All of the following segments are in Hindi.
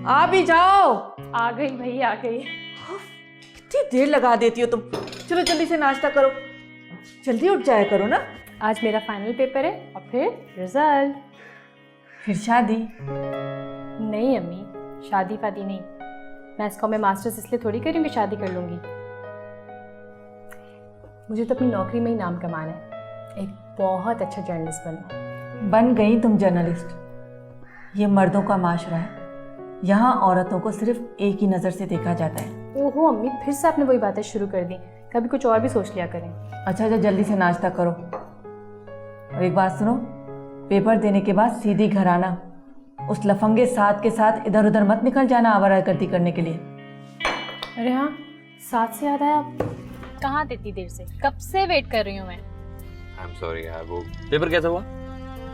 आ भी जाओ। आ गई भाई, आ गई। कितनी देर लगा देती हो तुम। चलो जल्दी से नाश्ता करो, जल्दी उठ जाया करो ना। आज मेरा फाइनल पेपर है और फिर रिजल्ट। फिर शादी? नहीं अम्मी, शादी फादी नहीं। मैं इसको मैं मास्टर्स इसलिए थोड़ी करूँगी, शादी कर लूँगी। मुझे तो अपनी नौकरी में ही नाम कमाना है, एक बहुत अच्छा जर्नलिस्ट बनना है। बन गई तुम जर्नलिस्ट। ये मर्दों का माशरा है, यहाँ औरतों को सिर्फ एक ही नज़र से देखा जाता है। ओहो अम्मी, फिर से आपने वही बातें शुरू कर दी। कभी कुछ और भी सोच लिया करें। अच्छा जल्दी से नाश्ता करो। और एक बात सुनो, पेपर देने के बाद सीधी घर आना। उस लफंगे साथ के साथ इधर उधर मत निकल जाना आवारागर्दी करने के लिए। अरे हाँ, साथ से याद आया, कहाँ थे इतनी देर से? कब से वेट कर रही हूँ मैं। I'm sorry यार, वो पेपर कैसा हुआ?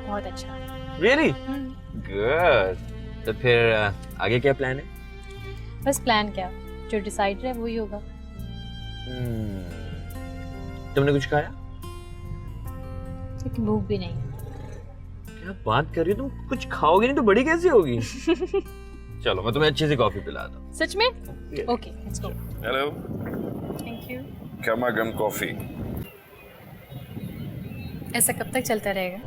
बहुत अच्छा। Really? Good. तो फिर आगे क्या प्लान है? बस प्लान क्या, जो डिसाइड है वही होगा। तुमने कुछ खाया? क्योंकि भूख भी नहीं। क्या बात कर रही हो तुम? कुछ खाओगी नहीं तो बड़ी कैसे होगी? चलो मैं तुम्हें अच्छी सी कॉफी पिला दूं। सच में? Okay, let's go. Hello, thank you. गरमागरम कॉफी। ऐसा कब तक चलता रहेगा?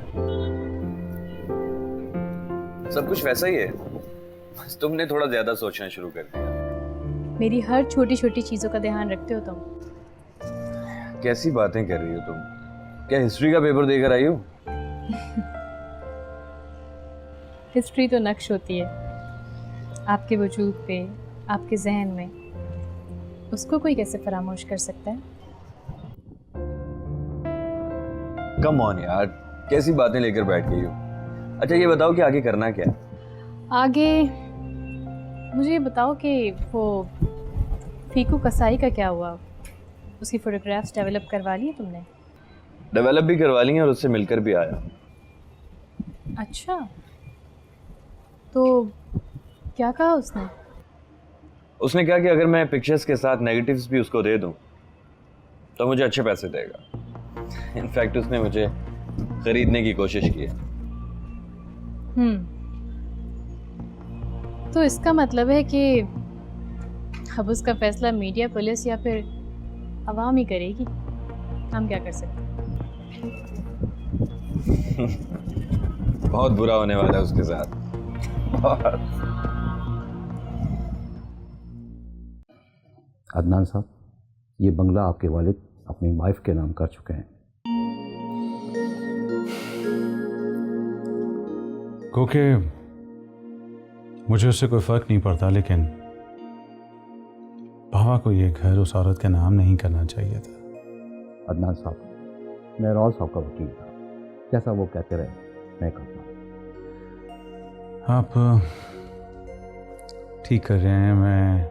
सब कुछ वैसा ही है, बस तुमने थोड़ा ज्यादा सोचना शुरू कर दिया। मेरी हर छोटी छोटी चीजों का ध्यान रखते हो तुम। कैसी बातें कर रही हो तुम? क्या हिस्ट्री का पेपर देकर आई हो? हिस्ट्री तो नक्श होती है आपके वजूद पे, आपके जहन में। उसको कोई कैसे फरामोश कर सकता है? कम ऑन यार, कैसी बातें लेकर बैठ गई हो। अच्छा ये बताओ कि आगे करना क्या है? आगे मुझे ये बताओ कि वो फीकू कसाई का क्या हुआ? उसकी फोटोग्राफ्स डेवलप करवा ली तुमने? डेवलप भी करवा ली है और उससे मिलकर भी आया। अच्छा, तो क्या कहा उसने? उसने कहा कि अगर मैं पिक्चर्स के साथ नेगेटिव्स भी उसको दे दूं तो मुझे अच्छे पैसे देगा। इनफैक्ट उसने मुझे खरीदने की कोशिश की है। तो इसका मतलब है कि अब उसका फैसला मीडिया, पुलिस या फिर अवाम ही करेगी। हम क्या कर सकते हैं? बहुत बुरा होने वाला है उसके साथ। अदनान साहब, ये बंगला आपके वालिद अपनी वाइफ के नाम कर चुके हैं। क्योंकि मुझे उससे कोई फ़र्क नहीं पड़ता, लेकिन बाबा को ये घर उस औरत के नाम नहीं करना चाहिए था। अदनान साहब, मैं राव साहब का वकील था, जैसा वो कहते रहे मैं करता। आप ठीक कर रहे हैं, मैं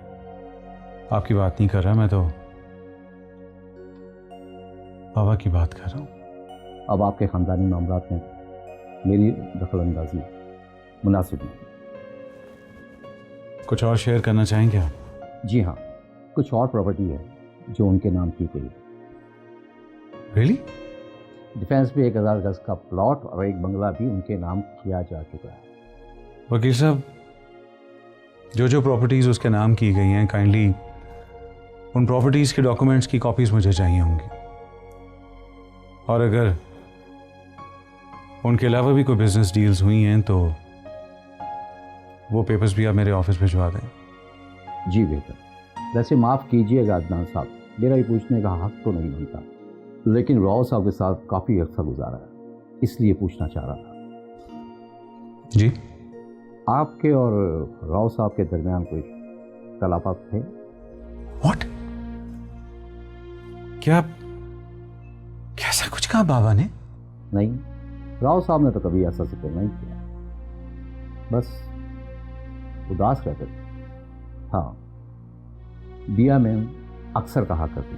आपकी बात नहीं कर रहा, मैं तो बाबा की बात कर रहा हूँ। अब आपके ख़ानदानी मामलात में मेरी दखलंदाजी मुनासिब नहीं। कुछ और शेयर करना चाहेंगे आप? जी हाँ, कुछ और प्रॉपर्टी है जो उनके नाम की गई है। रियली? डिफेंस पे 1000 गज का प्लॉट और एक बंगला भी उनके नाम किया जा चुका है। वकील साहब, जो जो प्रॉपर्टीज़ उसके नाम की गई हैं, काइंडली उन प्रॉपर्टीज़ के डॉक्यूमेंट्स की कॉपीज़ मुझे चाहिए होंगी। और अगर उनके अलावा भी कोई बिजनेस डील्स हुई हैं तो वो पेपर्स भी आप मेरे ऑफिस भिजवा दें। जी बेहतर। वैसे माफ़ कीजिएगा अदनान साहब, मेरा ये पूछने का हक तो नहीं बनता, लेकिन राव साहब के साथ काफ़ी अर्सा गुजारा है, इसलिए पूछना चाह रहा था। जी? आपके और राव साहब के दरमियान कोई तलापात थे? व्हाट? क्या कैसा कुछ कहा बाबा ने? नहीं, राव साहब ने तो कभी ऐसा जिक्र नहीं किया, बस उदास रहते थे। हाँ, बिया में अक्सर कहा करती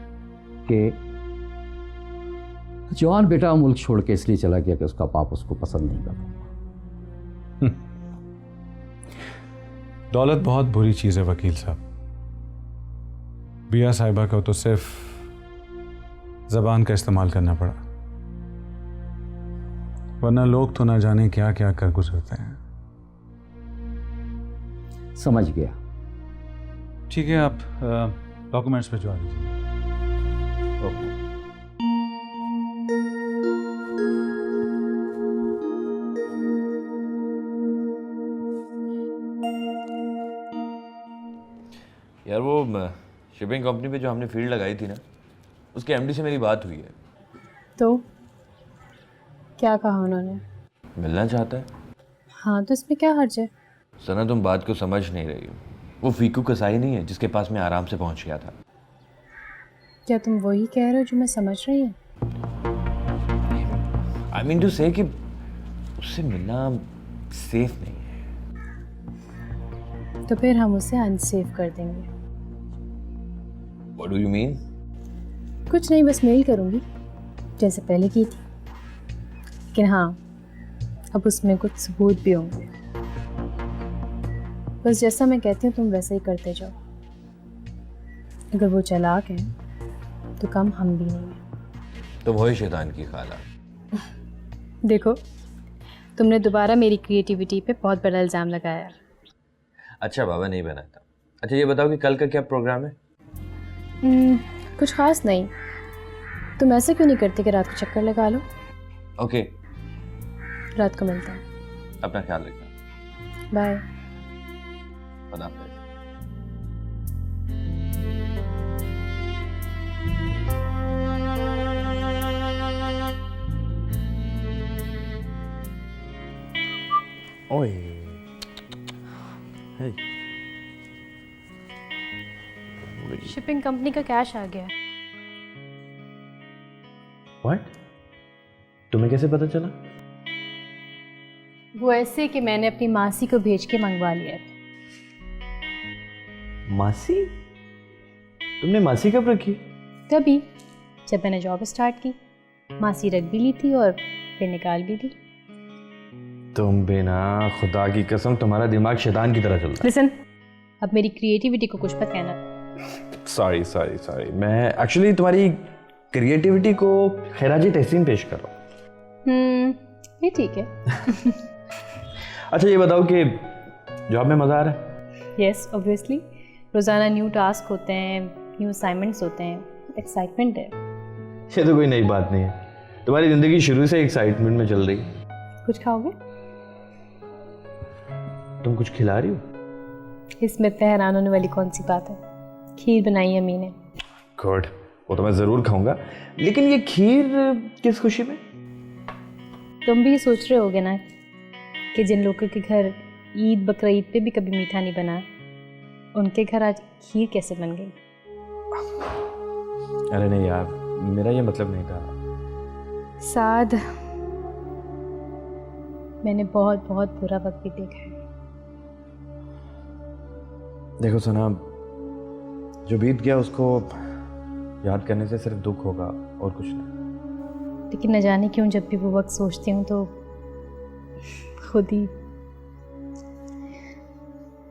कि जवान बेटा मुल्क छोड़ के इसलिए चला गया कि उसका बाप उसको पसंद नहीं करता। दौलत बहुत बुरी चीज़ है वकील साहब। बिया साहिबा को तो सिर्फ ज़बान का इस्तेमाल करना पड़ा, वरना लोग तो ना जाने क्या क्या कर गुजरते हैं। समझ गया। ठीक है, आप डॉक्यूमेंट्स भिजवा दीजिए। ओके। यार वो शिपिंग कंपनी पे जो हमने फील्ड लगाई थी ना, उसके एमडी से मेरी बात हुई है। तो क्या कहा उन्होंने? मिलना चाहता है। हाँ, तो इसमें क्या हर्ज है? सना, तुम बात को समझ नहीं रही हो। वो फीकू कसाई नहीं है जिसके पास मैं आराम से पहुंच गया था। क्या तुम वही कह रहे हो जो मैं समझ रही हूँ? आई मीन टू से कि उससे मिलना सेफ नहीं है। तो फिर हम उसे अनसेफ कर देंगे। What do you mean? कुछ नहीं, बस मेल करूँगी जैसे पहले की थी, लेकिन हाँ, अब उसमें कुछ सबूत भी होंगे। बस जैसा मैं कहती हूँ तुम वैसे ही करते जाओ। अगर वो चालाक है तो कम हम भी नहीं हैं। तुम हो ही शैतान की खाला। देखो, तुमने दोबारा मेरी क्रिएटिविटी पे बहुत बड़ा इल्ज़ाम लगाया। अच्छा बाबा, नहीं बनाता। अच्छा ये बताओ कि कल का क्या प्रोग्राम है? कुछ खास नहीं। तुम ऐसे क्यों नहीं करते कि रात को चक्कर लगा लो? ओके, रात को मिलते हैं। अपना ख्याल रखना। बाय। खुदा हाफिज़। ओए, हे, शिपिंग कंपनी का कैश आ गया। व्हाट? तुम्हें कैसे पता चला? वो ऐसे कि मैंने अपनी मासी को भेज के मंगवा लिया है। मासी? तुमने मासी कब रखी? तभी जब मैंने जॉब स्टार्ट की। मासी रख भी ली थी और फिर निकाल भी दी। तुम बिना, खुदा की कसम तुम्हारा दिमाग शैतान की तरह चलता लिसन, अब मेरी क्रिएटिविटी को कुछ मत कहना। है। सॉरी सॉरी सॉरी, मैं एक्चुअली तुम्हारी क्रिएटिविटी को खैराजी तहसीन पेश कर रहा हूँ। ये ठीक है। अच्छा ये बताओ कि जॉब में मज़ा आ रहा है? Yes, obviously. रोज़ाना न्यू टास्क होते हैं, न्यू असाइनमेंट्स होते हैं, एक्साइटमेंट है। ये तो कोई नई बात नहीं है। तुम्हारी ज़िंदगी शुरू से एक्साइटमेंट में चल रही है। कुछ खाओगे? तुम कुछ खिला रही हो? इसमें हैरान होने वाली कौन सी बात है? खीर बनाई है अम्मी ने। गुड, वो तो मैं ज़रूर खाऊंगा, लेकिन ये खीर किस खुशी में? तुम भी सोच रहे होगे ना कि जिन लोगों के घर ईद बकरीद पे भी कभी मीठा नहीं बना, उनके घर आज खीर कैसे बन गई? अरे नहीं यार, मेरा ये मतलब नहीं था। साद, मैंने बहुत बहुत बुरा वक्त भी देखा है। देखो सना, जो बीत गया उसको याद करने से सिर्फ दुख होगा और कुछ नहीं। लेकिन न जाने क्यों जब भी वो वक्त सोचती हूँ तो खुद ही।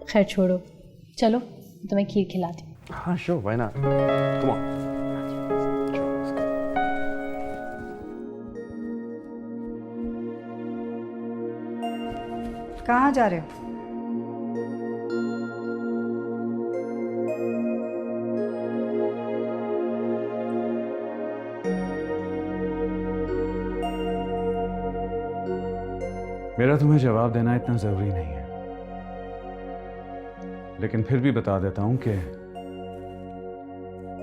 खैर छोड़ो, चलो तुम्हें खीर खिलाती हूँ। हाँ sure, why not, come on. कहाँ जा रहे हो? मेरा तुम्हें जवाब देना इतना ज़रूरी नहीं है, लेकिन फिर भी बता देता हूं कि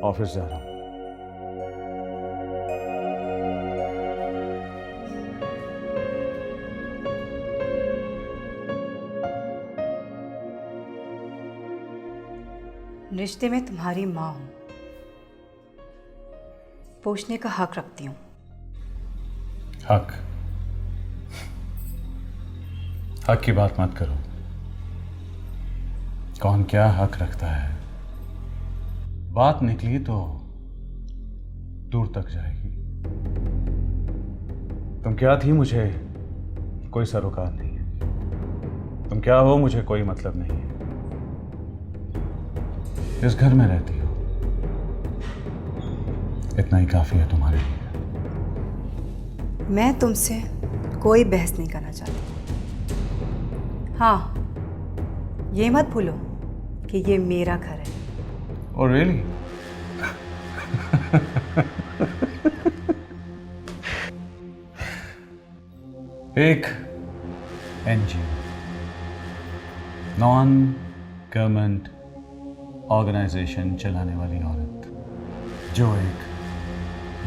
ऑफिस जा रहा हूं। रिश्ते में तुम्हारी माँ हूं, पूछने का हक रखती हूँ। हक की बात मत करो। कौन क्या हक रखता है, बात निकली तो दूर तक जाएगी। तुम क्या थी मुझे कोई सरोकार नहीं है, तुम क्या हो मुझे कोई मतलब नहीं है। इस घर में रहती हो, इतना ही काफी है तुम्हारे लिए। मैं तुमसे कोई बहस नहीं करना चाहती। हाँ, ये मत भूलो कि ये मेरा घर है। Oh, really? एक एनजीओ, नॉन गवर्नमेंट ऑर्गेनाइजेशन चलाने वाली औरत जो एक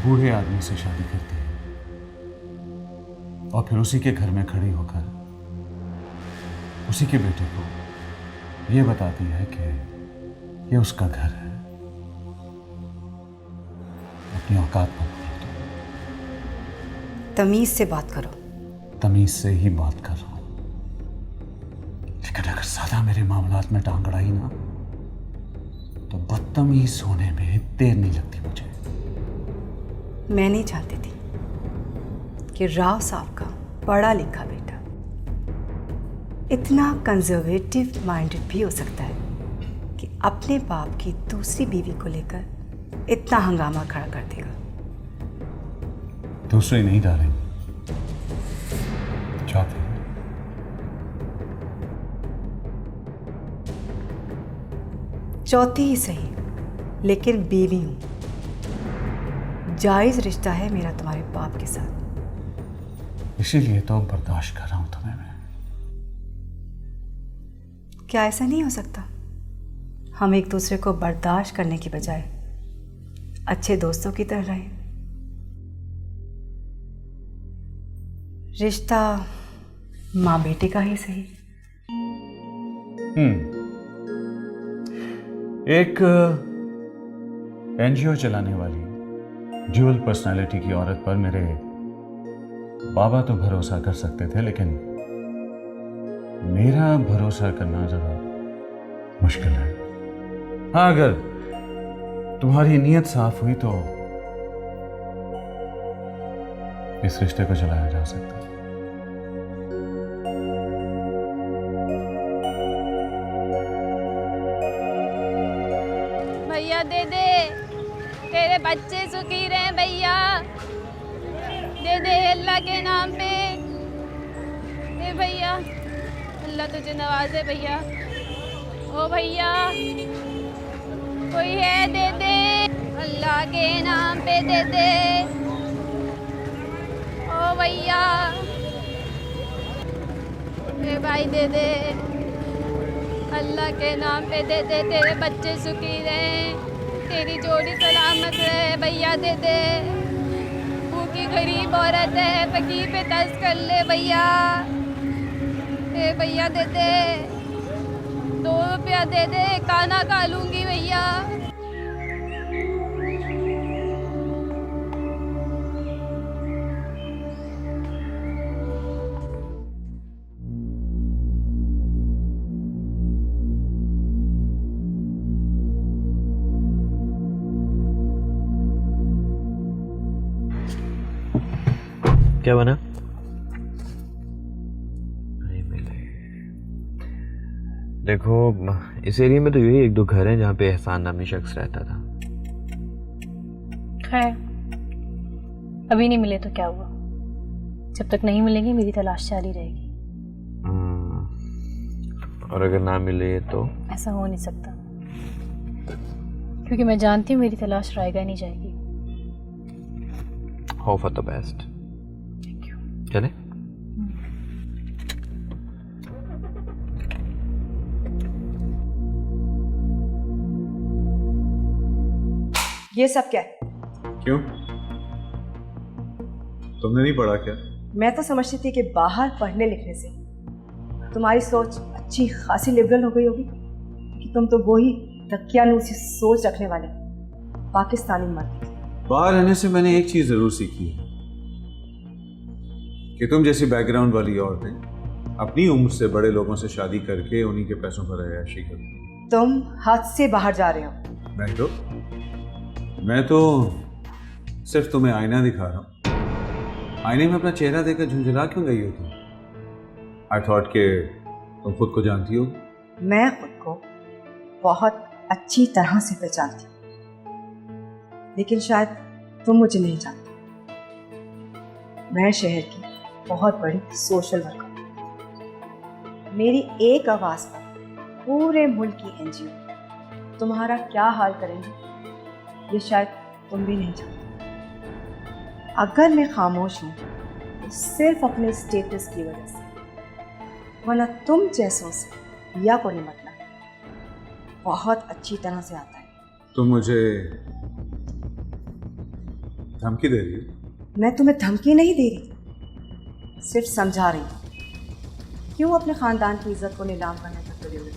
बूढ़े आदमी से शादी करती है और फिर उसी के घर में खड़ी होकर उसी के बेटे को ये बताती है कि ये उसका घर है, अपनी औकात पर बोल दो। तमीज से बात करो। तमीज से ही बात कर रहा हूं, लेकिन अगर ज्यादा मेरे मामलात में टांग अड़ाई ना तो बदतमीज होने में देर नहीं लगती मुझे। मैं नहीं चाहती थी कि राव साहब का पढ़ा लिखा बेटा इतना कंजर्वेटिव माइंडेड भी हो सकता है कि अपने बाप की दूसरी बीवी को लेकर इतना हंगामा खड़ा कर देगा। दूसरी नहीं डालेंगे, चौथी। चौथी ही सही, लेकिन बीवी हूं। जायज रिश्ता है मेरा तुम्हारे बाप के साथ। इसीलिए तो बर्दाश्त कर रहा हूं तुम्हें मैं। क्या ऐसा नहीं हो सकता? हम एक दूसरे को बर्दाश्त करने की बजाय अच्छे दोस्तों की तरह रहें। रिश्ता माँ बेटे का ही सही। एक एनजीओ चलाने वाली ड्यूअल पर्सनालिटी की औरत पर मेरे बाबा तो भरोसा कर सकते थे, लेकिन मेरा भरोसा करना जरा मुश्किल है। हाँ, अगर तुम्हारी नीयत साफ हुई तो इस रिश्ते को चलाया जा सकता है। भैया दे दे, तेरे बच्चे सुखी रहे भैया। दे दे अल्लाह के नाम पे। ए भैया, अल्लाह तुझे नवाजे भैया। ओ भैया, कोई है दे दे, अल्लाह के नाम पे दे दे। ओ भैया, ए भाई दे दे, अल्लाह के नाम पे दे दे। तेरे बच्चे सुखी रहे, तेरी जोड़ी सलामत रहे भैया दे दे। भूखी गरीब औरत है, फकीर पे दस्त कर ले भैया। ए भैया दे दे, 2 रुपया दे दे, खाना खा लूंगी भैया। क्या बना? नहीं मिले। देखो, इस एरिया में तो यही 1-2 घर हैं जहाँ पे एहसान नामी शख्स रहता था। खैर, अभी नहीं मिले तो क्या हुआ? जब तक नहीं मिलेंगे मेरी तलाश जारी रहेगी। और अगर ना मिले तो? ऐसा हो नहीं सकता, क्योंकि मैं जानती हूँ मेरी तलाश रायगा नहीं जाएगी। Hope for the best. चले? ये सब क्या है? क्यों? तुमने नहीं पढ़ा क्या? मैं तो समझती थी कि बाहर पढ़ने लिखने से तुम्हारी सोच अच्छी खासी लिबरल हो गई होगी, कि तुम तो वही दकियानूसी सोच रखने वाले पाकिस्तानी मर्द। बाहर रहने से मैंने एक चीज जरूर सीखी है कि तुम जैसी बैकग्राउंड वाली औरतें अपनी उम्र से बड़े लोगों से शादी करके उन्हीं के पैसों पर अय्याशी करती। तुम हद से बाहर जा रहे हो। मैं तो सिर्फ तुम्हें आईना दिखा रहा हूँ। आईने में अपना चेहरा देखकर झुंझुला क्यों गई हो तुम? आई थॉट के तुम खुद को जानती हो। मैं खुद को बहुत अच्छी तरह से पहचानती हूँ, लेकिन शायद तुम मुझे नहीं जानते। मैं शहर की बहुत बड़ी सोशल वर्कर हूँ। मेरी एक आवाज़ पर पूरे मुल्क की एनजीओ तुम्हारा क्या हाल करेंगे ये शायद तुम भी नहीं जानते। अगर मैं खामोश हूँ तो सिर्फ अपने स्टेटस की वजह से, वरना तुम जैसों से या को निपटना बहुत अच्छी तरह से आता है। तुम मुझे धमकी दे रही हो? मैं तुम्हें धमकी नहीं दे रही, सिर्फ समझा रही हूँ क्यों अपने खानदान की इज्जत को नीलाम करने तक तुले हुए हो।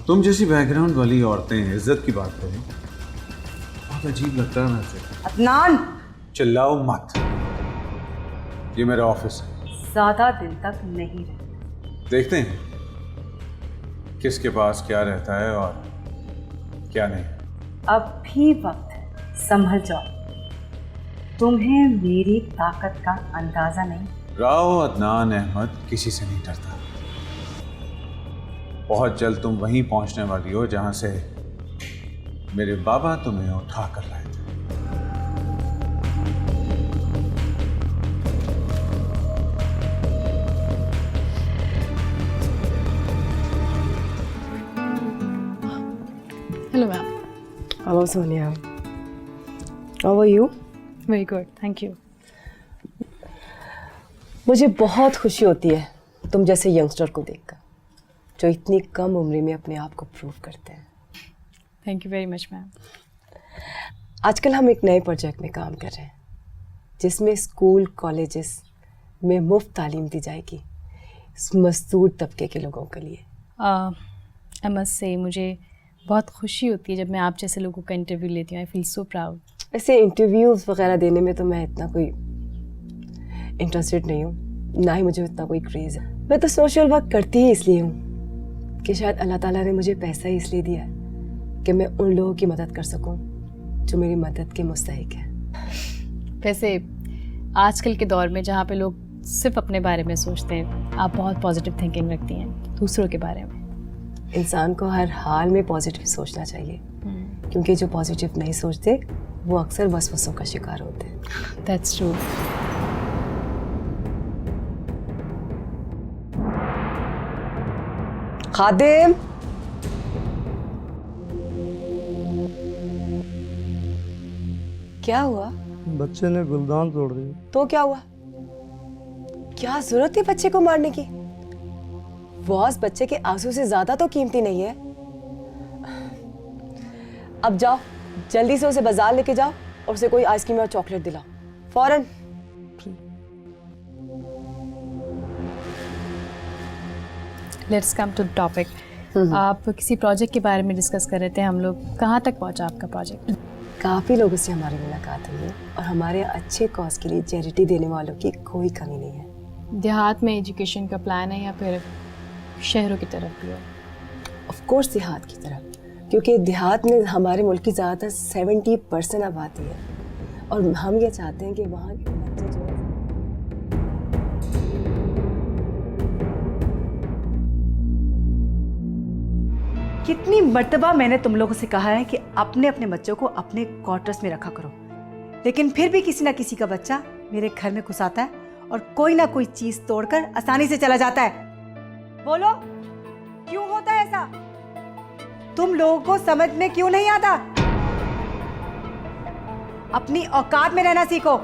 तुम जैसी बैकग्राउंड वाली औरतें इज्जत की बात करें, बहुत अजीब लगता है मुझे। अदनान, चिल्लाओ मत, ये मेरा ऑफिस है। ज्यादा दिन तक नहीं रहे। देखते हैं किसके पास क्या रहता है और क्या नहीं। अब भी वक्त है, संभल जाओ। तुम्हें मेरी ताकत का अंदाजा नहीं। राव अदनान अहमद किसी से नहीं डरता। बहुत जल्द तुम वहीं पहुंचने वाली हो जहां से मेरे बाबा तुम्हें उठा कर लाए थे। Hello, ma'am. Hello, Sonia. How are you? Very good. Thank you. मुझे बहुत खुशी होती है तुम जैसे यंगस्टर को देखकर, जो इतनी कम उम्र में अपने आप को प्रूव करते हैं। Thank you very much, ma'am. आजकल हम एक नए प्रोजेक्ट में काम कर रहे हैं जिसमें स्कूल कॉलेजेस में मुफ्त तालीम दी जाएगी मजदूर तबके के लोगों के लिए। I must say मुझे बहुत खुशी होती है जब मैं आप जैसे लोगों का इंटरव्यू लेती हूँ। I feel so proud. ऐसे इंटरव्यूज़ वगैरह देने में तो मैं इतना कोई इंटरेस्टेड नहीं हूँ, ना ही मुझे इतना कोई क्रेज़ है। मैं तो सोशल वर्क करती ही इसलिए हूँ कि शायद अल्लाह ताला ने मुझे पैसा ही इसलिए दिया है कि मैं उन लोगों की मदद कर सकूँ जो मेरी मदद के मुस्तहिक है। वैसे आजकल के दौर में जहाँ पे लोग सिर्फ अपने बारे में सोचते हैं, आप बहुत पॉजिटिव थिंकिंग रखती हैं दूसरों के बारे में। इंसान को हर हाल में पॉजिटिव सोचना चाहिए, क्योंकि जो पॉजिटिव नहीं सोचते वो अक्सर वसवसों का शिकार होते हैं। That's true. खादिम, क्या हुआ? बच्चे ने गुलदान तोड़ दिया। तो क्या हुआ? क्या जरूरत थी बच्चे को मारने की? बॉस बच्चे के आंसू से ज्यादा तो कीमती नहीं है। अब जाओ, जल्दी से उसे बाजार लेके जाओ और उसे कोई आइसक्रीम और चॉकलेट दिलाओ, फौरन। Let's come to the topic. आप किसी प्रोजेक्ट के बारे में डिस्कस कर रहे थे, हम लोग कहाँ तक पहुँचा आपका प्रोजेक्ट? काफी लोगों से हमारी मुलाकात हुई है और हमारे अच्छे कॉज के लिए चैरिटी देने वालों की कोई कमी नहीं है। देहात में एजुकेशन का प्लान है या फिर शहरों की तरफ भी है? ऑफ कोर्स देहात की तरफ, क्योंकि देहात में हमारे मुल्क की ज़्यादातर 70% आबादी है और हम ये चाहते हैं कि वहाँ के बच्चे जो है कितनी मर्तबा मैंने तुम लोगों से कहा है कि अपने अपने बच्चों को अपने क्वार्टर्स में रखा करो, लेकिन फिर भी किसी ना किसी का बच्चा मेरे घर में घुस आता है और कोई ना कोई चीज तोड़कर आसानी से चला जाता है। बोलो, क्यों होता है ऐसा? तुम लोगों को समझ में क्यों नहीं आता? अपनी औकात में रहना सीखो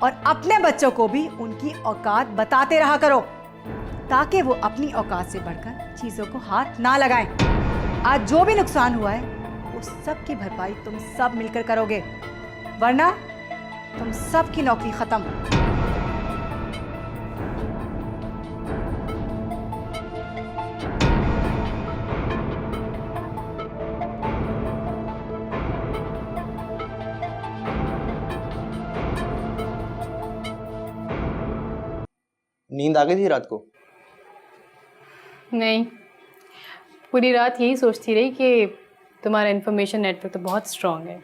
और अपने बच्चों को भी उनकी औकात बताते रहा करो, ताकि वो अपनी औकात से बढ़कर चीजों को हाथ ना लगाएं। आज जो भी नुकसान हुआ है उस सब की भरपाई तुम सब मिलकर करोगे, वरना तुम सब की नौकरी खत्म। नींद आ गई थी रात को? नहीं, पूरी रात यही सोचती रही कि तुम्हारा इन्फॉर्मेशन नेटवर्क तो बहुत स्ट्रॉन्ग है।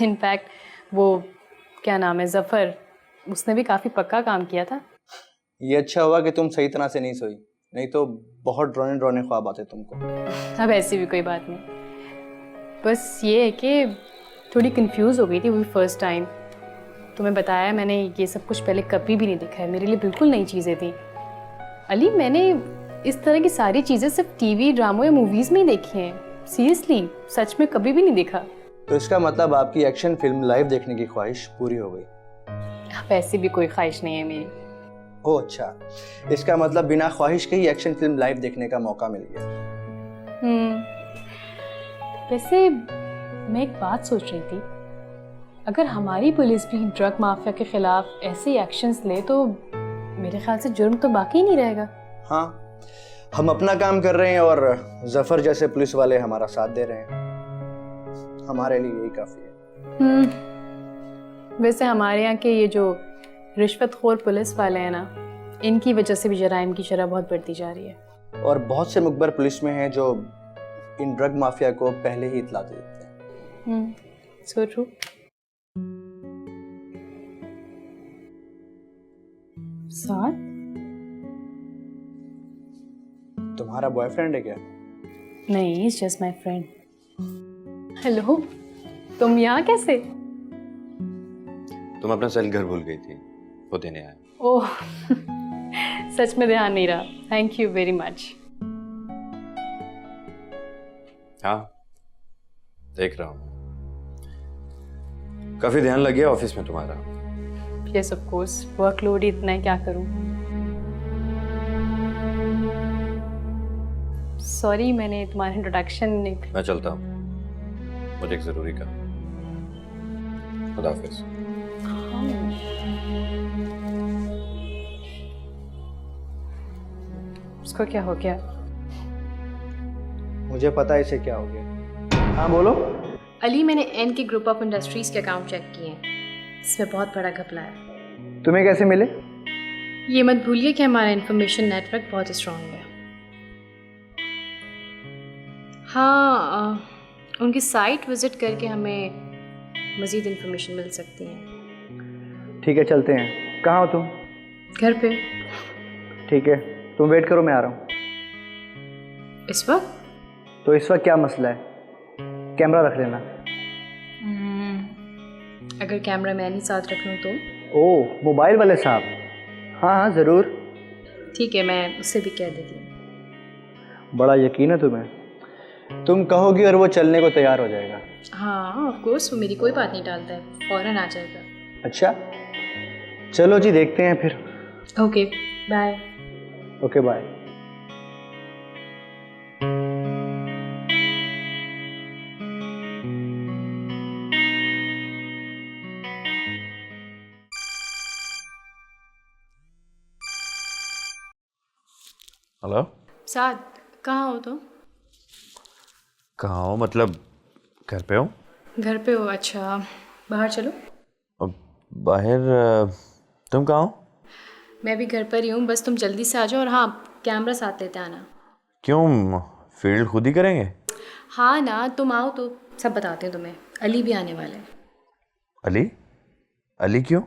इनफैक्ट वो क्या नाम है, जफ़र, उसने भी काफ़ी पक्का काम किया था। ये अच्छा हुआ कि तुम सही तरह से नहीं सोई, नहीं तो बहुत ड्रोने ड्रोने ख्वाब आते तुमको। अब ऐसी भी कोई बात नहीं, बस ये है कि थोड़ी कंफ्यूज हो गई थी वो फर्स्ट टाइम। तुम्हें बताया मैंने, ये सब कुछ पहले कभी भी नहीं देखा है, मेरे लिए बिल्कुल नई चीज़ें थी। अली, मैंने इस तरह की सारी चीज़ें सिर्फ टीवी, ड्रामों या मूवीज़ में ही देखी हैं। सीरियसली, सच में कभी भी नहीं देखा। तो इसका मतलब आपकी एक्शन फिल्म लाइव देखने की ख्वाहिश पूरी हो गई। वैसे भी कोई ख्वाहिश नहीं है मेरी। ओह अच्छा, इसका मतलब बिना ख्वाहिश के ही एक्शन फिल्म लाइव देखने का मौका मिल गया। वैसे मैं एक बात सोच रही थी, अगर हमारी पुलिस भी ड्रग माफिया के खिलाफ ऐसे एक्शंस ले तो मेरे ख्याल से जुर्म तो बाकी ही नहीं रहेगा। हाँ, हम अपना काम कर रहे हैं और जफर जैसे पुलिस वाले हमारा साथ दे रहे हैं, हमारे लिए यही काफी है। वैसे हमारे यहाँ के ये जो रिश्वतखोर पुलिस वाले हैं ना, इनकी वजह से भी जराइम की शरह बहुत बढ़ती जा रही है। और बहुत से मुखबर पुलिस में हैं जो इन ड्रग माफिया को पहले ही इत्ला दे देते हैं। So true. साथ तुम्हारा बॉयफ्रेंड है क्या? नहीं, it's just my friend. Hello, तुम यहाँ कैसे? तुम अपना सेल घर भूल गई थी, वो देने आया। ओह सच में ध्यान नहीं रहा। Thank you very much. हाँ, देख रहा हूँ। काफी ध्यान लग गया ऑफिस में तुम्हारा। यस ऑफ कोर्स, वर्कलोड ही इतना है, क्या करूँ। सॉरी, मैंने तुम्हारा इंट्रोडक्शन नहीं। मैं चलता हूँ, मुझे एक जरूरी काम। खुदा हाफिज। उसको क्या हो गया? मुझे पता है इसे क्या हो गया। हाँ बोलो। अली, मैंने एन के ग्रुप ऑफ इंडस्ट्रीज के अकाउंट चेक किए हैं, इसमें बहुत बड़ा घपला है। तुम्हें कैसे मिले? ये मत भूलिए कि हमारा इंफॉर्मेशन नेटवर्क बहुत स्ट्रांग है। हाँ, उनकी साइट विजिट करके हमें मज़ीद इंफॉर्मेशन मिल सकती है। ठीक है, चलते हैं। कहाँ हो तुम? घर पे। ठीक है, तुम वेट करो, मैं आ रहा हूँ। इस वक्त? तो इस वक्त क्या मसला है? कैमरा रख लेना। अगर कैमरा मैन ही साथ रख लूँ तो? ओह, मोबाइल वाले साहब। हाँ हाँ ज़रूर। ठीक है, मैं उससे भी कह देती हूँ। बड़ा यकीन है तुम्हें, तुम कहोगी और वो चलने को तैयार हो जाएगा। हाँ ऑफ कोर्स, वो मेरी कोई बात नहीं टालता है, फौरन आ जाएगा। अच्छा, चलो जी, देखते हैं फिर। Okay bye. Okay bye. Hello, Saad, कहाँ हो तुम? कहाँ हो मतलब? घर पे हो? घर पे हो? अच्छा, बाहर चलो। अब बाहर? तुम कहाँ हो? मैं भी घर पर ही हूँ, बस तुम जल्दी से आ जाओ। और हाँ, कैमरा साथ लेते आना। क्यों, फील्ड खुद ही करेंगे? हाँ ना, तुम आओ तो सब बताते हैं तुम्हें। अली भी आने वाला है। अली? अली क्यों?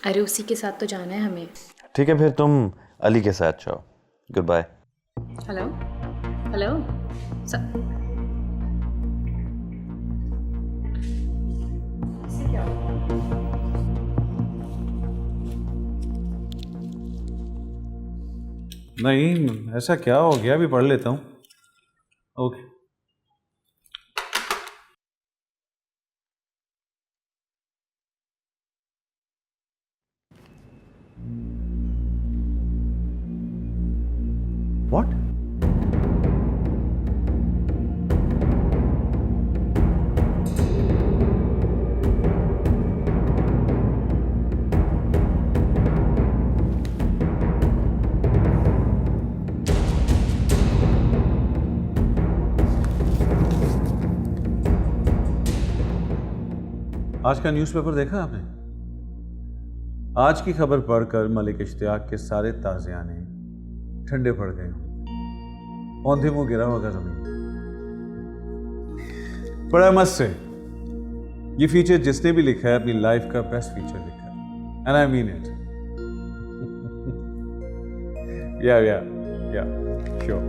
अरे उसी के साथ तो जाना है हमें। ठीक है, फिर तुम अली के साथ जाओ। Good bye. हेलो हेलो नहीं, ऐसा क्या हो गया? अभी पढ़ लेता हूँ। ओके। What? आज का न्यूज़पेपर देखा आपने? आज की खबर पढ़कर मलिक इश्तियाक के सारे ताज़ियाने ठंडे पड़ गए, औंधे मुंह गिरा होगा जमीन पर। आई मस्ट से, ये फीचर जिसने भी लिखा है अपनी लाइफ का बेस्ट फीचर लिखा है, एंड आई मीन इट। या श्योर।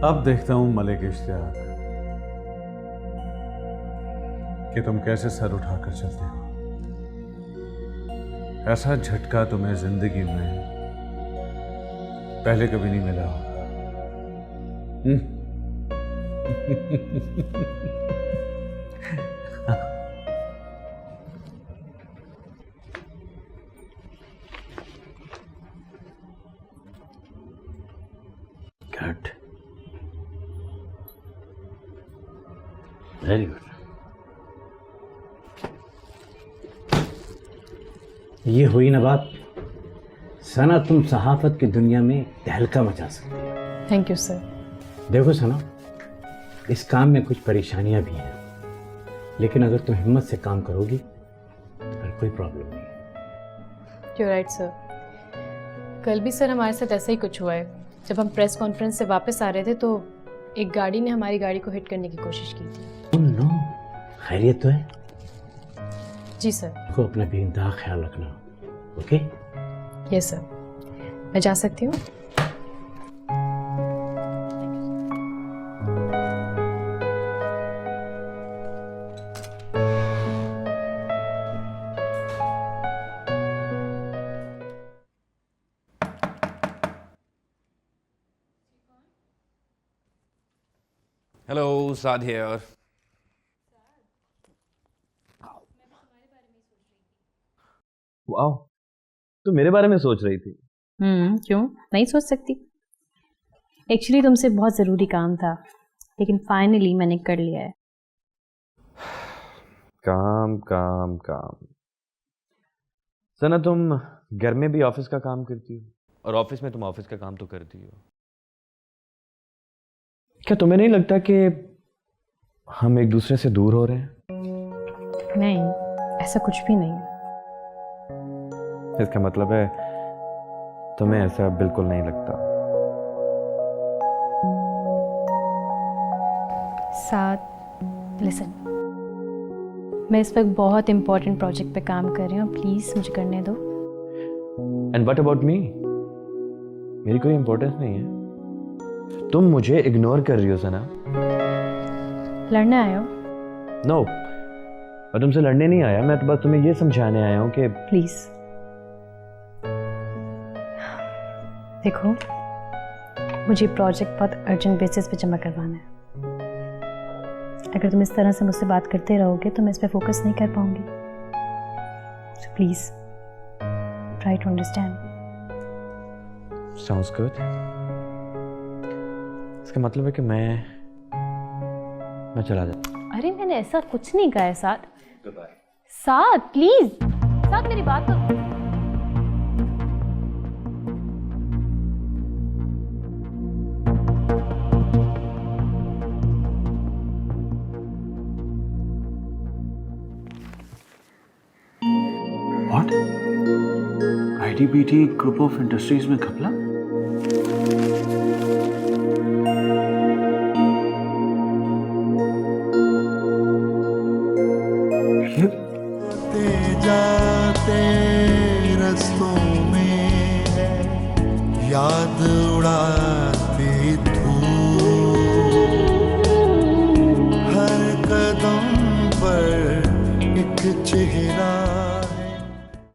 अब देखता हूं मलिक इश्तियाक कि तुम कैसे सर उठाकर चलते हो। ऐसा झटका तुम्हें जिंदगी में पहले कभी नहीं मिला होगा। Good, very good. ये हुई ना बात, सना तुम सहाफत की दुनिया में तहलका मचा सकती हो। Thank you sir. देखो सना, इस काम में कुछ परेशानियां भी हैं, लेकिन अगर तुम हिम्मत से काम करोगी तो फिर कोई प्रॉब्लम नहीं। You right sir. कल भी सर हमारे साथ ऐसा ही कुछ हुआ है। जब हम प्रेस कॉन्फ्रेंस से वापस आ रहे थे तो एक गाड़ी ने हमारी गाड़ी को हिट करने की कोशिश की थी। ओह नो, खैरियत तो है? जी सर। को अपना बेइंतहा ख्याल रखना, ओके? Yes sir. मैं जा सकती हूँ? Hello, Saad here. वाह, तो मेरे बारे में सोच रही थी? क्यों नहीं सोच सकती। एक्चुअली तुमसे बहुत ज़रूरी काम था, लेकिन फाइनली मैंने कर लिया है। काम काम काम। सना, तुम घर में भी ऑफिस का काम करती हो और ऑफिस में तुम ऑफिस का काम तो करती हो। क्या तुम्हें नहीं लगता कि हम एक दूसरे से दूर हो रहे हैं? नहीं, ऐसा कुछ भी नहीं है। इसका मतलब है तुम्हें ऐसा बिल्कुल नहीं लगता। साथ लिसन, मैं इस वक्त बहुत इंपॉर्टेंट प्रोजेक्ट पे काम कर रही हूँ, प्लीज मुझे करने दो। And what about me? मेरी कोई इंपॉर्टेंस नहीं है। तुम मुझे इग्नोर कर रही हो सना। लड़ने आए हो? नो, मैं तुमसे लड़ने नहीं आया। मैं तो बस तुम्हें ये समझाने आया हूँ कि प्लीज देखो, मुझे प्रोजेक्ट बहुत अर्जेंट बेसिस पे जमा करवाना है। अगर तुम इस तरह से मुझसे बात करते रहोगे तो मैं इस पे फोकस नहीं कर पाऊंगी। So please try to understand. Sounds good. इसका मतलब है कि मैं चला जाता। अरे मैंने ऐसा कुछ नहीं कहा है। साथ साथ प्लीज, साथ मेरी बात तो। What? IDBT group of industries में घपला? जाते रस्तों में याद उड़ा